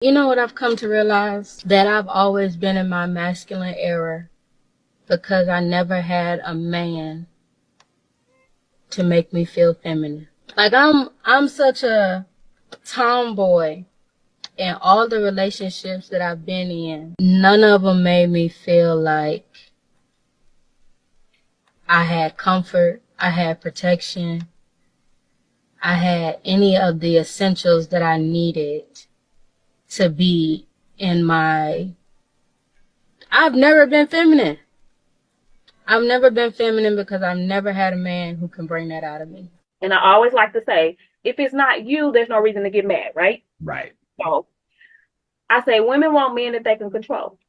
You know what I've come to realize? That I've always been in my masculine era because I never had a man to make me feel feminine. Like I'm such a tomboy in all the relationships that I've been in. None of them made me feel like I had comfort, I had protection, I had any of the essentials that I needed to be in my... I've never been feminine. I've never been feminine because I've never had a man who can bring that out of me. And I always like to say, if it's not you, there's no reason to get mad, right? Right. So I say women want men that they can control.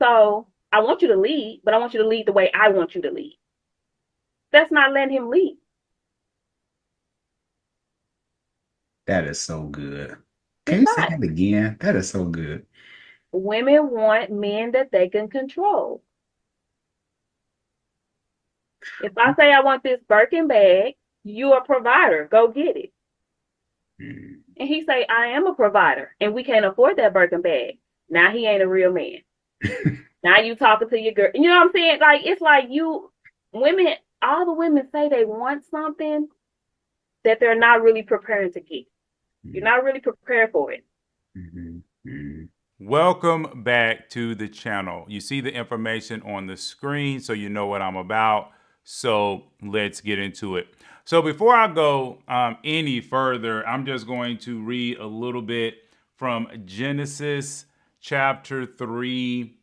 So I want you to lead, but I want you to lead the way I want you to lead. That's not letting him lead. That is so good. Can It's you say not. that again? That is so good. Women want men that they can control. If I say I want this Birkin bag, you a provider, go get it. Mm. And he say, I am a provider, and we can't afford that Birkin bag. Now he ain't a real man. Now you talking to your girl. You know what I'm saying? Like, it's like women, all the women say they want something that they're not really preparing to get. You're not really prepared for it. Mm-hmm. Mm-hmm. Welcome back to the channel. You see the information on the screen, so you know what I'm about. So let's get into it. So before I go any further, I'm just going to read a little bit from Genesis chapter 3,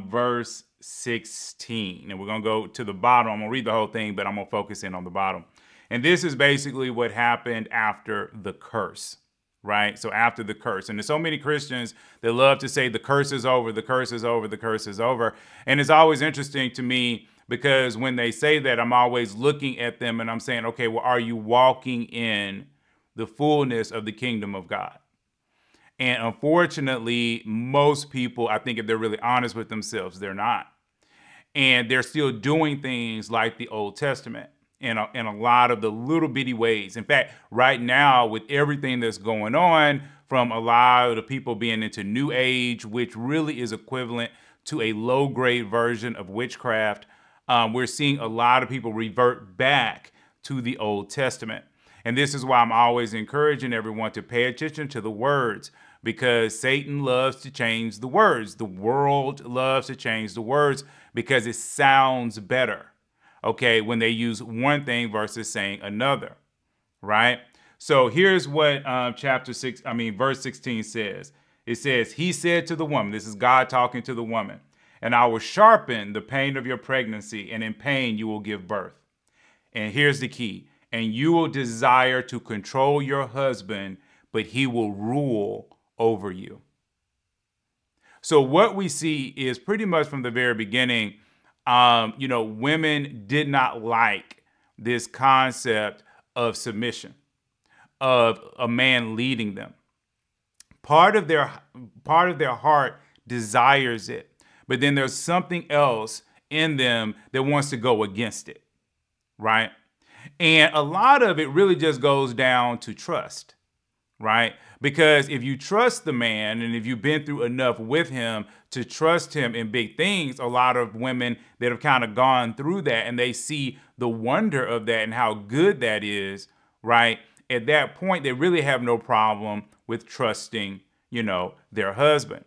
verse 16. And we're going to go to the bottom. I'm going to read the whole thing, but I'm going to focus in on the bottom. And this is basically what happened after the curse. Right? So after the curse. And there's so many Christians that love to say the curse is over, the curse is over, the curse is over. And it's always interesting to me because when they say that, I'm always looking at them and I'm saying, okay, well, are you walking in the fullness of the kingdom of God? And unfortunately, most people, I think if they're really honest with themselves, they're not. And they're still doing things like the Old Testament in a lot of the little bitty ways. In fact, right now, with everything that's going on, from a lot of the people being into New Age, which really is equivalent to a low-grade version of witchcraft, we're seeing a lot of people revert back to the Old Testament. And this is why I'm always encouraging everyone to pay attention to the words, because Satan loves to change the words. The world loves to change the words because it sounds better, okay, when they use one thing versus saying another, right? So here's what verse 16 says. It says, he said to the woman, this is God talking to the woman, and I will sharpen the pain of your pregnancy, and in pain you will give birth. And here's the key, and you will desire to control your husband, but he will rule over you. So what we see is pretty much from the very beginning, women did not like this concept of submission, of a man leading them. Part of their heart desires it, but then there's something else in them that wants to go against it, right? And a lot of it really just goes down to trust, right? Because if you trust the man and if you've been through enough with him to trust him in big things, a lot of women that have kind of gone through that and they see the wonder of that and how good that is, right? At that point, they really have no problem with trusting, their husband.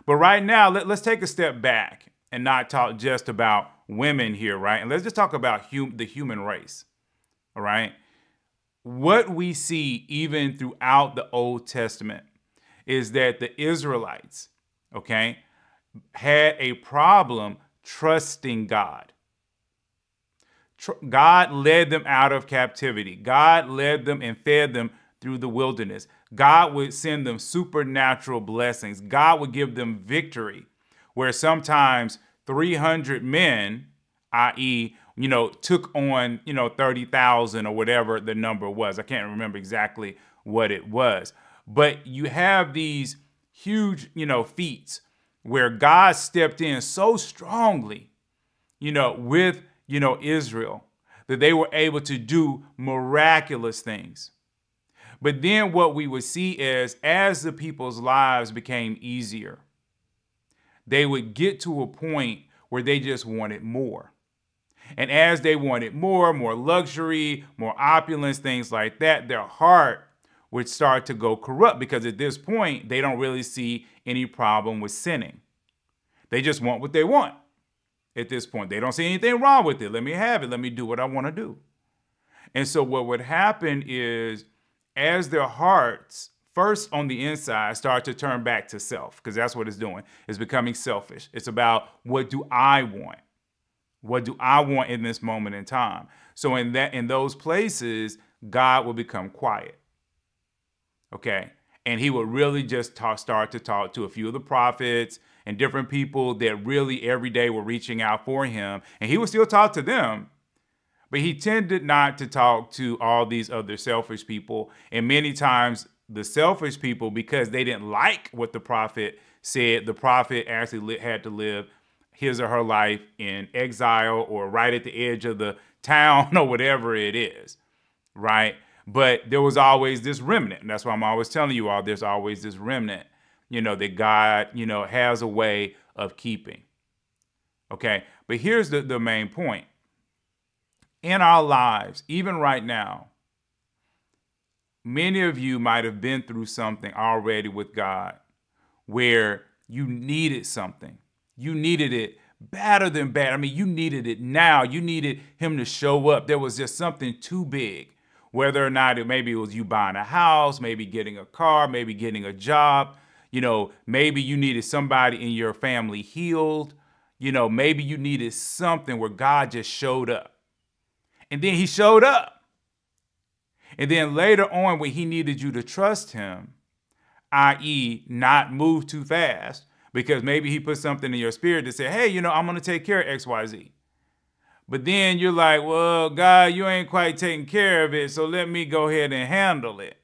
But right now, let's take a step back and not talk just about women here, right? And let's just talk about the human race, all right? What we see even throughout the Old Testament is that the Israelites, okay, had a problem trusting God. God led them out of captivity. God led them and fed them through the wilderness. God would send them supernatural blessings. God would give them victory, where sometimes 300 men, i.e., took on, 30,000 or whatever the number was. I can't remember exactly what it was. But you have these huge, feats where God stepped in so strongly, with, Israel, that they were able to do miraculous things. But then what we would see is as the people's lives became easier, they would get to a point where they just wanted more. And as they wanted more luxury, more opulence, things like that, their heart would start to go corrupt because at this point, they don't really see any problem with sinning. They just want what they want at this point. They don't see anything wrong with it. Let me have it. Let me do what I want to do. And so what would happen is as their hearts, first on the inside, start to turn back to self, because that's what it's doing. It's becoming selfish. It's about what do I want? What do I want in this moment in time? So in those places, God will become quiet. Okay. And he would really just start to talk to a few of the prophets and different people that really every day were reaching out for him. And he would still talk to them, but he tended not to talk to all these other selfish people. And many times the selfish people, because they didn't like what the prophet said, the prophet actually had to live his or her life in exile or right at the edge of the town or whatever it is, right? But there was always this remnant. And that's why I'm always telling you all, there's always this remnant, that God, has a way of keeping. Okay. But here's the main point. In our lives, even right now, many of you might have been through something already with God where you needed something. You needed it badder than bad. I mean, you needed it now. You needed him to show up. There was just something too big, whether or not maybe it was you buying a house, maybe getting a car, maybe getting a job. Maybe you needed somebody in your family healed. Maybe you needed something where God just showed up. And then he showed up. And then later on, when he needed you to trust him, i.e. not move too fast, because maybe he put something in your spirit to say, hey, I'm going to take care of X, Y, Z. But then you're like, well, God, you ain't quite taking care of it, so let me go ahead and handle it.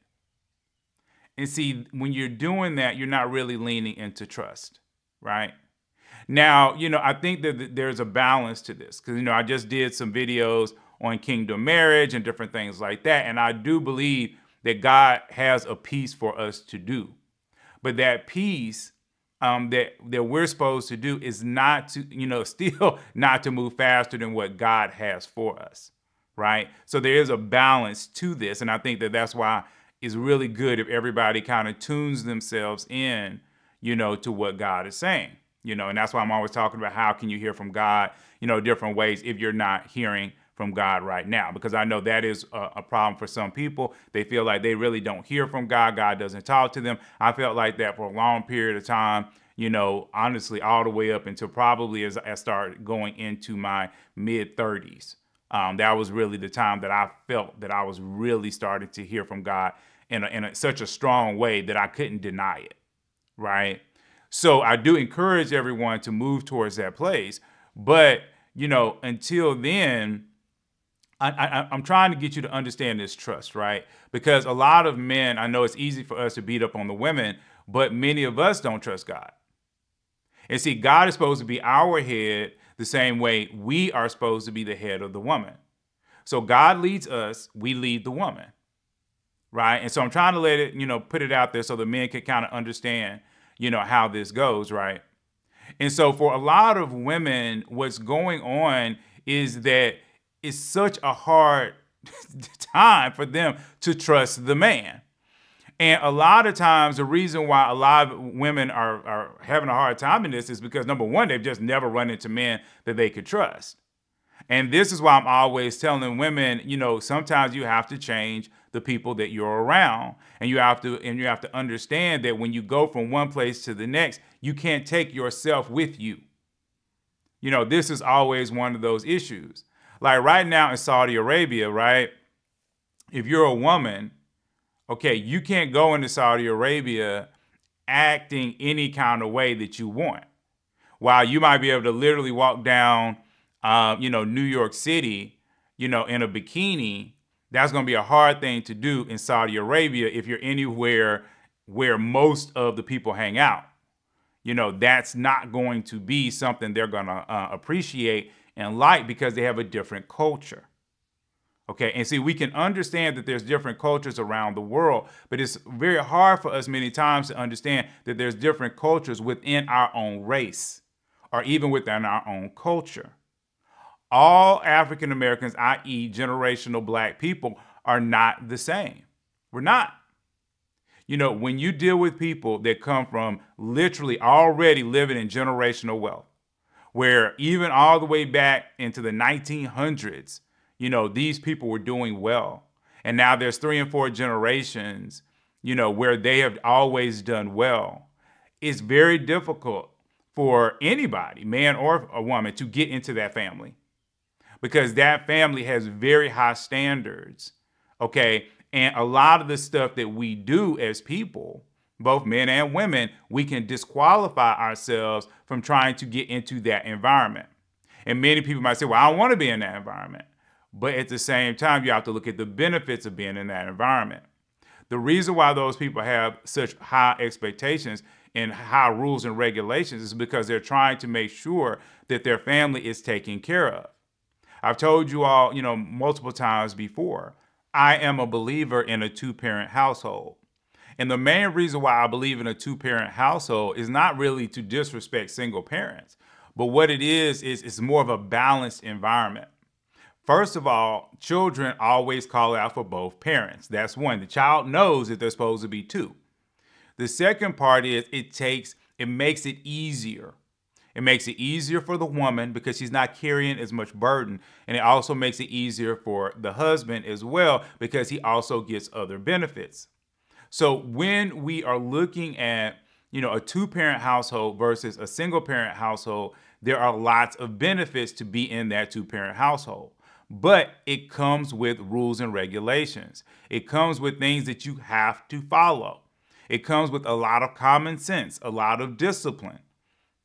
And see, when you're doing that, you're not really leaning into trust, right? Now, I think that there's a balance to this because, I just did some videos on kingdom marriage and different things like that. And I do believe that God has a piece for us to do. But that piece that we're supposed to do is not to, still not to move faster than what God has for us, right? So there is a balance to this. And I think that that's why it's really good if everybody kind of tunes themselves in, to what God is saying, and that's why I'm always talking about how can you hear from God, different ways if you're not hearing from God right now, because I know that is a problem for some people. They feel like they really don't hear from God. God doesn't talk to them. I felt like that for a long period of time, honestly, all the way up until probably as I started going into my mid 30s. That was really the time that I felt that I was really starting to hear from God in such a strong way that I couldn't deny it, right? So I do encourage everyone to move towards that place. But, until then, I'm trying to get you to understand this trust, right? Because a lot of men, I know it's easy for us to beat up on the women, but many of us don't trust God. And see, God is supposed to be our head the same way we are supposed to be the head of the woman. So God leads us, we lead the woman, right? And so I'm trying to let it, put it out there so the men can kind of understand, how this goes, right? And so for a lot of women, what's going on is that it's such a hard time for them to trust the man. And a lot of times, the reason why a lot of women are having a hard time in this is because, number one, they've just never run into men that they could trust. And this is why I'm always telling women, sometimes you have to change the people that you're around. And you have to understand that when you go from one place to the next, you can't take yourself with you. This is always one of those issues. Like right now in Saudi Arabia, right? If you're a woman, okay, you can't go into Saudi Arabia acting any kind of way that you want. While you might be able to literally walk down, New York City, in a bikini, that's going to be a hard thing to do in Saudi Arabia if you're anywhere where most of the people hang out. That's not going to be something they're going to appreciate and like because they have a different culture. Okay, and see, we can understand that there's different cultures around the world, but it's very hard for us many times to understand that there's different cultures within our own race or even within our own culture. All African Americans, i.e. generational black people, are not the same. We're not. You know, when you deal with people that come from literally already living in generational wealth, where even all the way back into the 1900s, you know, these people were doing well. And now there's 3 and 4 generations, you know, where they have always done well. It's very difficult for anybody, man or a woman, to get into that family because that family has very high standards. Okay. And a lot of the stuff that we do as people, both men and women, we can disqualify ourselves from trying to get into that environment. And many people might say, well, I don't want to be in that environment. But at the same time, you have to look at the benefits of being in that environment. The reason why those people have such high expectations and high rules and regulations is because they're trying to make sure that their family is taken care of. I've told you all, you know, multiple times before, I am a believer in a 2-parent household. And the main reason why I believe in a 2-parent household is not really to disrespect single parents, but what it is it's more of a balanced environment. First of all, children always call out for both parents. That's one. The child knows that they're supposed to be 2. The second part is it makes it easier. It makes it easier for the woman because she's not carrying as much burden. And it also makes it easier for the husband as well because he also gets other benefits. So when we are looking at, you know, a 2-parent household versus a single parent household, there are lots of benefits to be in that 2-parent household. But it comes with rules and regulations. It comes with things that you have to follow. It comes with a lot of common sense, a lot of discipline,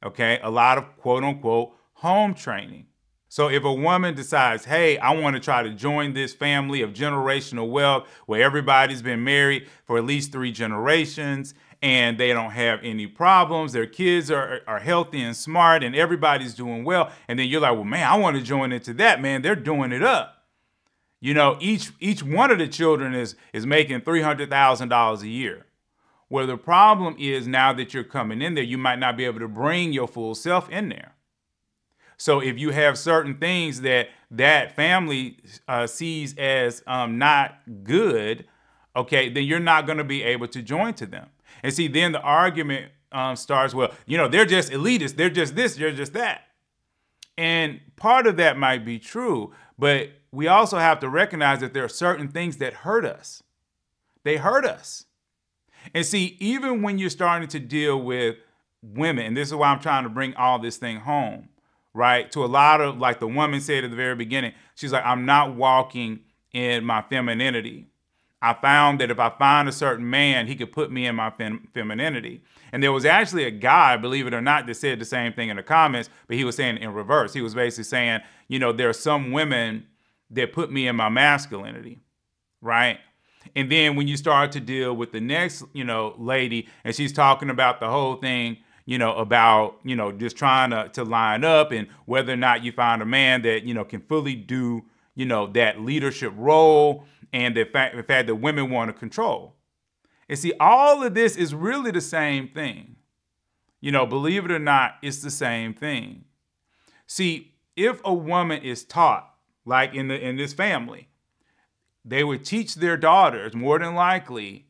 okay? A lot of quote unquote home training. So if a woman decides, hey, I want to try to join this family of generational wealth where everybody's been married for at least 3 generations and they don't have any problems, their kids are healthy and smart and everybody's doing well, and then you're like, well, man, I want to join into that, man. They're doing it up. You know, each one of the children is making $300,000 a year. Well, the problem is now that you're coming in there, you might not be able to bring your full self in there. So if you have certain things that family sees as not good, okay, then you're not going to be able to join to them. And see, then the argument starts, well, you know, they're just elitists. They're just this, they're just that. And part of that might be true, but we also have to recognize that there are certain things that hurt us. They hurt us. And see, even when you're starting to deal with women, and this is why I'm trying to bring all this thing home, right? To a lot of, like the woman said at the very beginning, she's like, I'm not walking in my femininity. I found that if I find a certain man, he could put me in my femininity. And there was actually a guy, believe it or not, that said the same thing in the comments, but he was saying in reverse. He was basically saying, you know, there are some women that put me in my masculinity, right? And then when you start to deal with the next, you know, lady, and she's talking about the whole thing, you know, about, you know, just trying to line up and whether or not you find a man that, you know, can fully do, you know, that leadership role and the fact that women want to control. And see, all of this is really the same thing. You know, believe it or not, it's the same thing. See, if a woman is taught, like in this family, they would teach their daughters more than likely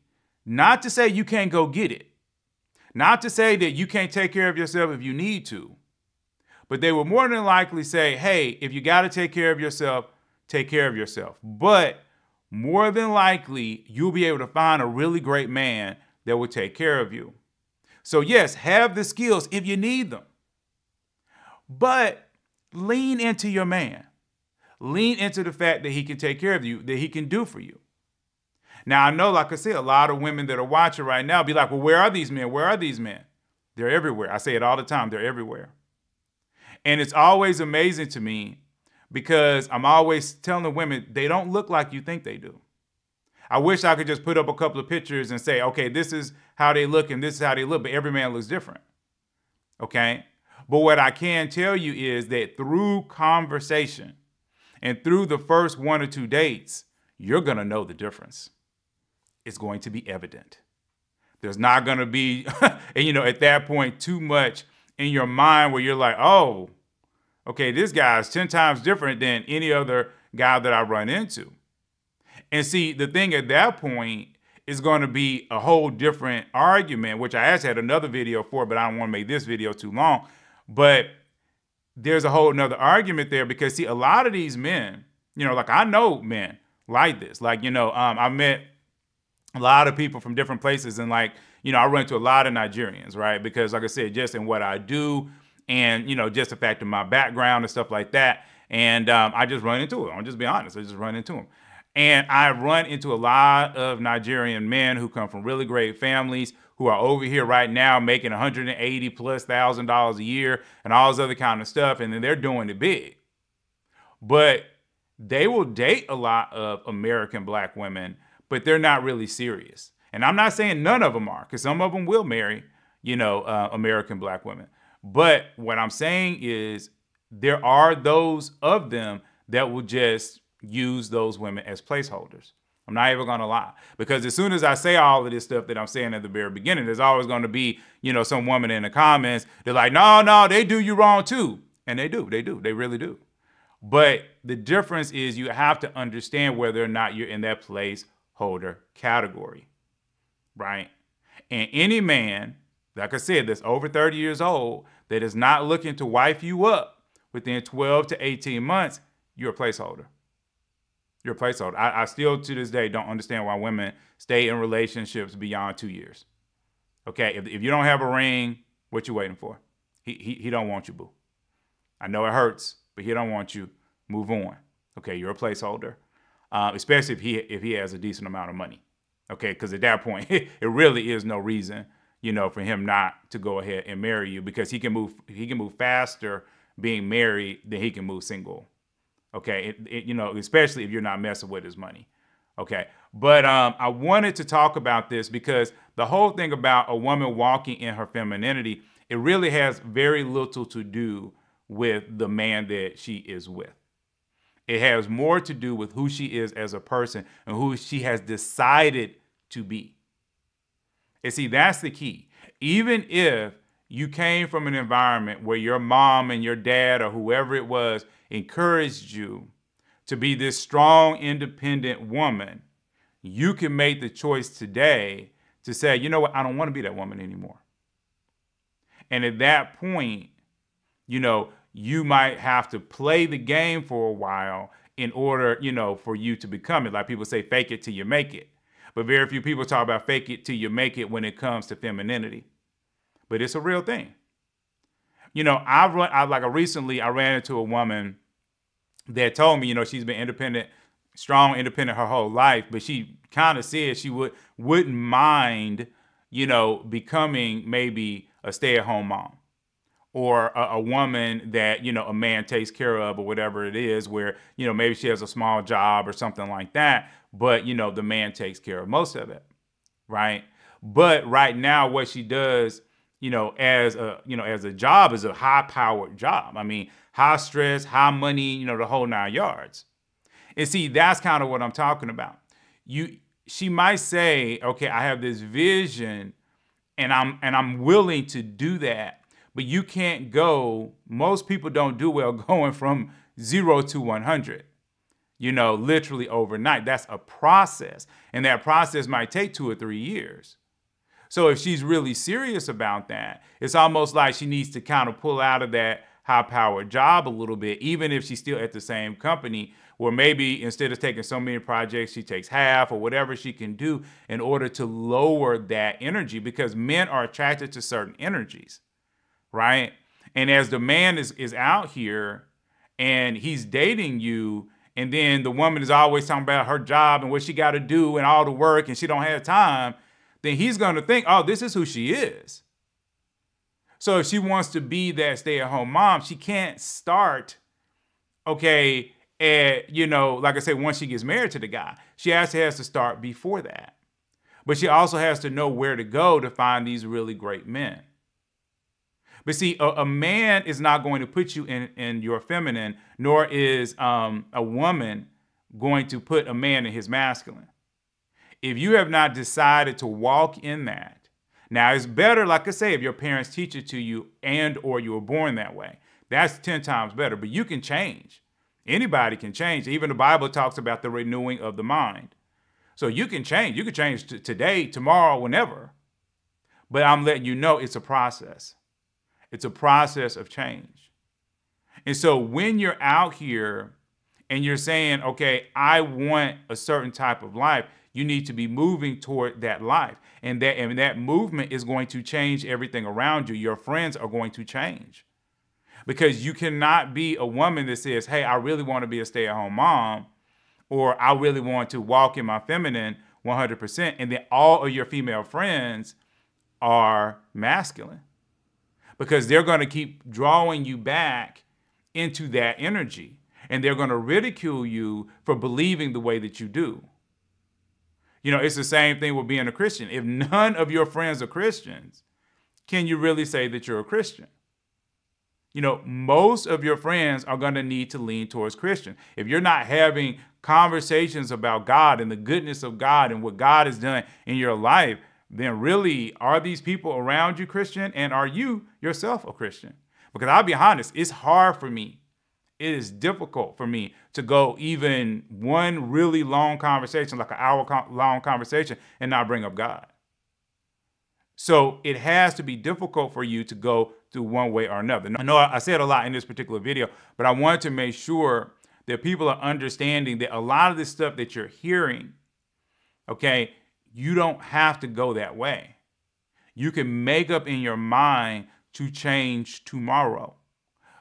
not to say you can't go get it. Not to say that you can't take care of yourself if you need to. But they would more than likely say, hey, if you got to take care of yourself, take care of yourself. But more than likely, you'll be able to find a really great man that will take care of you. So yes, have the skills if you need them. But lean into your man. Lean into the fact that he can take care of you, that he can do for you. Now, I know, like I said, a lot of women that are watching right now be like, well, where are these men? Where are these men? They're everywhere. I say it all the time. They're everywhere. And it's always amazing to me because I'm always telling the women, they don't look like you think they do. I wish I could just put up a couple of pictures and say, okay, this is how they look and this is how they look, but every man looks different. Okay? But what I can tell you is that through conversation And through the first 1 or 2 dates, you're going to know the difference. It's going to be evident. There's not going to be, at that point, too much in your mind where you're like, oh, okay, this guy is 10 times different than any other guy that I run into. And see, the thing at that point is going to be a whole different argument, which I actually had another video for, but I don't want to make this video too long. But there's a whole nother argument there because, see, a lot of these men, like I know men like this. Like, I met a lot of people from different places and I run into a lot of Nigerians, right? Because like I said, just in what I do and, just the fact of my background and stuff like that. And I just run into them. I'll just be honest. I just run into them. And I run into a lot of Nigerian men who come from really great families who are over here right now making $180,000+ a year and all this other kind of stuff. And then they're doing it big. But they will date a lot of American black women, but they're not really serious. And I'm not saying none of them are, because some of them will marry, American black women. But what I'm saying is there are those of them that will just use those women as placeholders. I'm not even going to lie. Because as soon as I say all of this stuff that I'm saying at the very beginning, there's always going to be, some woman in the comments. They're like, no, they do you wrong too. And they do. They really do. But the difference is you have to understand whether or not you're in that placeholder category, right? And any man, like I said, that's over 30 years old, that is not looking to wife you up within 12 to 18 months, you're a placeholder. You're a placeholder. I still, to this day, don't understand why women stay in relationships beyond 2 years. Okay, if you don't have a ring, what you waiting for? He don't want you, boo. I know it hurts, but he don't want you. Move on. Okay, you're a placeholder, especially if he has a decent amount of money. Okay, because at that point, it really is no reason, for him not to go ahead and marry you, because he can move faster being married than he can move single. Okay, especially if you're not messing with his money. Okay, but I wanted to talk about this because the whole thing about a woman walking in her femininity, it really has very little to do with the man that she is with. It has more to do with who she is as a person and who she has decided to be. And see, that's the key. Even if you came from an environment where your mom and your dad or whoever it was encouraged you to be this strong, independent woman, you can make the choice today to say, you know what, I don't want to be that woman anymore. And at that point, you might have to play the game for a while in order, for you to become it. Like people say, fake it till you make it. But very few people talk about fake it till you make it when it comes to femininity. But it's a real thing. Recently I ran into a woman that told me, she's been independent, strong, independent her whole life, but she kind of said she wouldn't mind, becoming maybe a stay-at-home mom or a woman that, a man takes care of or whatever it is, where, maybe she has a small job or something like that, but, the man takes care of most of it, right? But right now what she does, as a job is a high-powered job. I mean, high stress, high money, the whole 9 yards. And see, that's kind of what I'm talking about. She might say, okay, I have this vision and I'm willing to do that, but you can't go, most people don't do well going from 0 to 100, literally overnight. That's a process. And that process might take 2 or 3 years. So if she's really serious about that, it's almost like she needs to kind of pull out of that high-powered job a little bit, even if she's still at the same company, where maybe instead of taking so many projects, she takes half or whatever she can do in order to lower that energy, because men are attracted to certain energies, right? And as the man is out here and he's dating you, and then the woman is always talking about her job and what she got to do and all the work and she don't have time, then he's going to think, oh, this is who she is. So if she wants to be that stay-at-home mom, she can't start, okay, at, like I said, once she gets married to the guy. She actually has to start before that. But she also has to know where to go to find these really great men. But see, a man is not going to put you in your feminine, nor is a woman going to put a man in his masculine. If you have not decided to walk in that, now it's better, like I say, if your parents teach it to you and or you were born that way. That's 10 times better, but you can change. Anybody can change. Even the Bible talks about the renewing of the mind. So you can change. You can change today, tomorrow, whenever. But I'm letting you know it's a process. It's a process of change. And so when you're out here and you're saying, okay, I want a certain type of life, you need to be moving toward that life. And that movement is going to change everything around you. Your friends are going to change. Because you cannot be a woman that says, hey, I really want to be a stay-at-home mom, or I really want to walk in my feminine 100%, and then all of your female friends are masculine. Because they're going to keep drawing you back into that energy, and they're going to ridicule you for believing the way that you do. You know, it's the same thing with being a Christian. If none of your friends are Christians, can you really say that you're a Christian? You know, most of your friends are going to need to lean towards Christian. If you're not having conversations about God and the goodness of God and what God has done in your life, then really, are these people around you Christian? And are you yourself a Christian? Because I'll be honest, it's hard for me. It is difficult for me to go even one really long conversation, like an hour-long conversation, and not bring up God. So it has to be difficult for you to go through one way or another. I know I said a lot in this particular video, but I wanted to make sure that people are understanding that a lot of this stuff that you're hearing, okay, you don't have to go that way. You can make up in your mind to change tomorrow,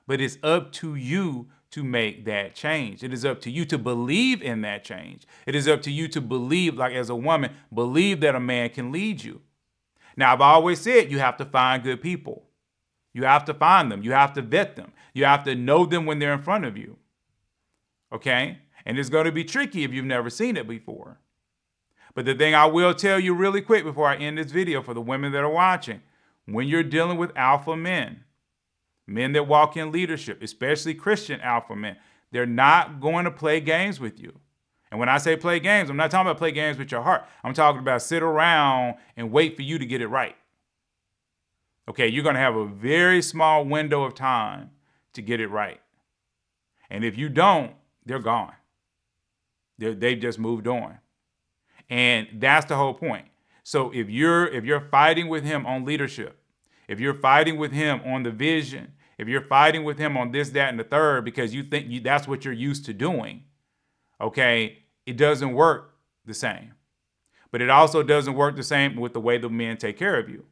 but it's up to you to make that change. It is up to you to believe in that change. It is up to you to believe, like as a woman, believe that a man can lead you. Now, I've always said you have to find good people. You have to find them. You have to vet them. You have to know them when they're in front of you. Okay? And it's going to be tricky if you've never seen it before. But the thing I will tell you really quick before I end this video for the women that are watching, when you're dealing with alpha men, men that walk in leadership, especially Christian alpha men, they're not going to play games with you. And when I say play games, I'm not talking about play games with your heart. I'm talking about sit around and wait for you to get it right. Okay, you're going to have a very small window of time to get it right. And if you don't, they're gone. They've just moved on. And that's the whole point. So if you're fighting with him on leadership, if you're fighting with him on the vision, if you're fighting with him on this, that, and the third, because you think that's what you're used to doing, okay, it doesn't work the same. But it also doesn't work the same with the way the men take care of you.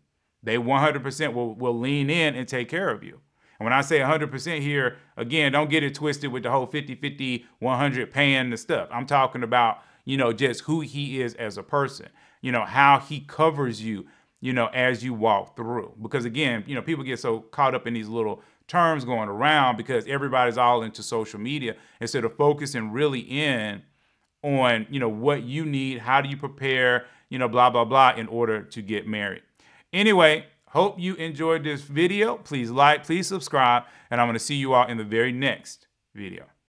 They 100% will lean in and take care of you. And when I say 100% here, again, don't get it twisted with the whole 50-50, 100 paying the stuff. I'm talking about, you know, just who he is as a person, you know, how he covers you, you know, as you walk through. Because again, you know, people get so caught up in these little terms going around because everybody's all into social media instead of focusing really in on, you know, what you need, how do you prepare, you know, blah, blah, blah, in order to get married. Anyway, hope you enjoyed this video. Please like, please subscribe, and I'm going to see you all in the very next video.